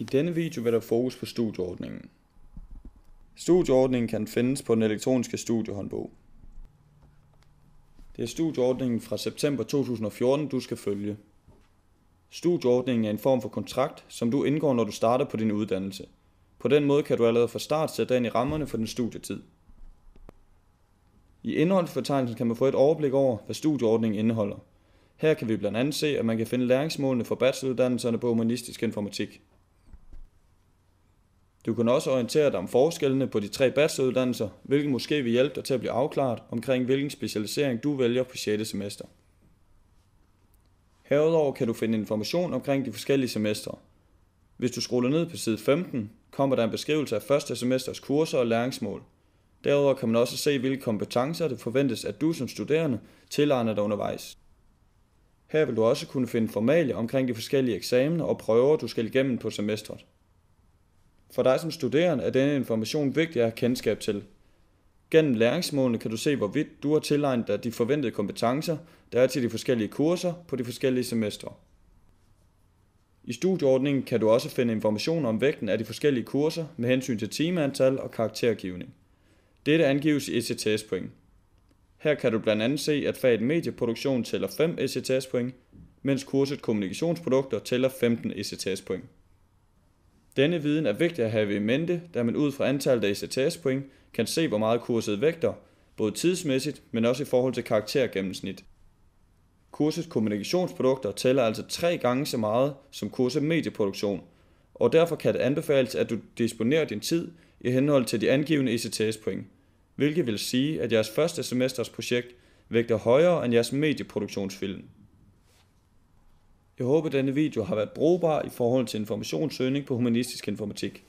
I denne video vil der fokus på studieordningen. Studieordningen kan findes på den elektroniske studiehåndbog. Det er studieordningen fra september 2014, du skal følge. Studieordningen er en form for kontrakt, som du indgår, når du starter på din uddannelse. På den måde kan du allerede fra start sætte dig ind i rammerne for din studietid. I indholdsfortegnelsen kan man få et overblik over, hvad studieordningen indeholder. Her kan vi blandt andet se, at man kan finde læringsmålene for bacheloruddannelserne på humanistisk informatik. Du kan også orientere dig om forskellene på de 3 bacheloruddannelser, hvilket måske vil hjælpe dig til at blive afklaret omkring hvilken specialisering du vælger på 6. semester. Herudover kan du finde information omkring de forskellige semestre. Hvis du scroller ned på side 15, kommer der en beskrivelse af første semesters kurser og læringsmål. Derudover kan man også se, hvilke kompetencer det forventes, at du som studerende tilegner dig undervejs. Her vil du også kunne finde formalia omkring de forskellige eksamener og prøver, du skal igennem på semestret. For dig som studerende er denne information vigtig at have kendskab til. Gennem læringsmålene kan du se, hvorvidt du har tilegnet dig de forventede kompetencer, der er til de forskellige kurser på de forskellige semestre. I studieordningen kan du også finde information om vægten af de forskellige kurser med hensyn til timeantal og karaktergivning. Dette angives i ECTS-point. Her kan du blandt andet se, at faget medieproduktion tæller 5 ECTS-point, mens kurset kommunikationsprodukter tæller 15 ECTS-point. Denne viden er vigtig at have i mente, da man ud fra antallet af ECTS-point kan se, hvor meget kurset vægter, både tidsmæssigt, men også i forhold til karaktergennemsnit. Kurset kommunikationsprodukter tæller altså 3 gange så meget som kurset medieproduktion, og derfor kan det anbefales, at du disponerer din tid i henhold til de angivne ECTS-point, hvilket vil sige, at jeres første semesters projekt vægter højere end jeres medieproduktionsfilm. Jeg håber, at denne video har været brugbar i forhold til informationssøgning på humanistisk informatik.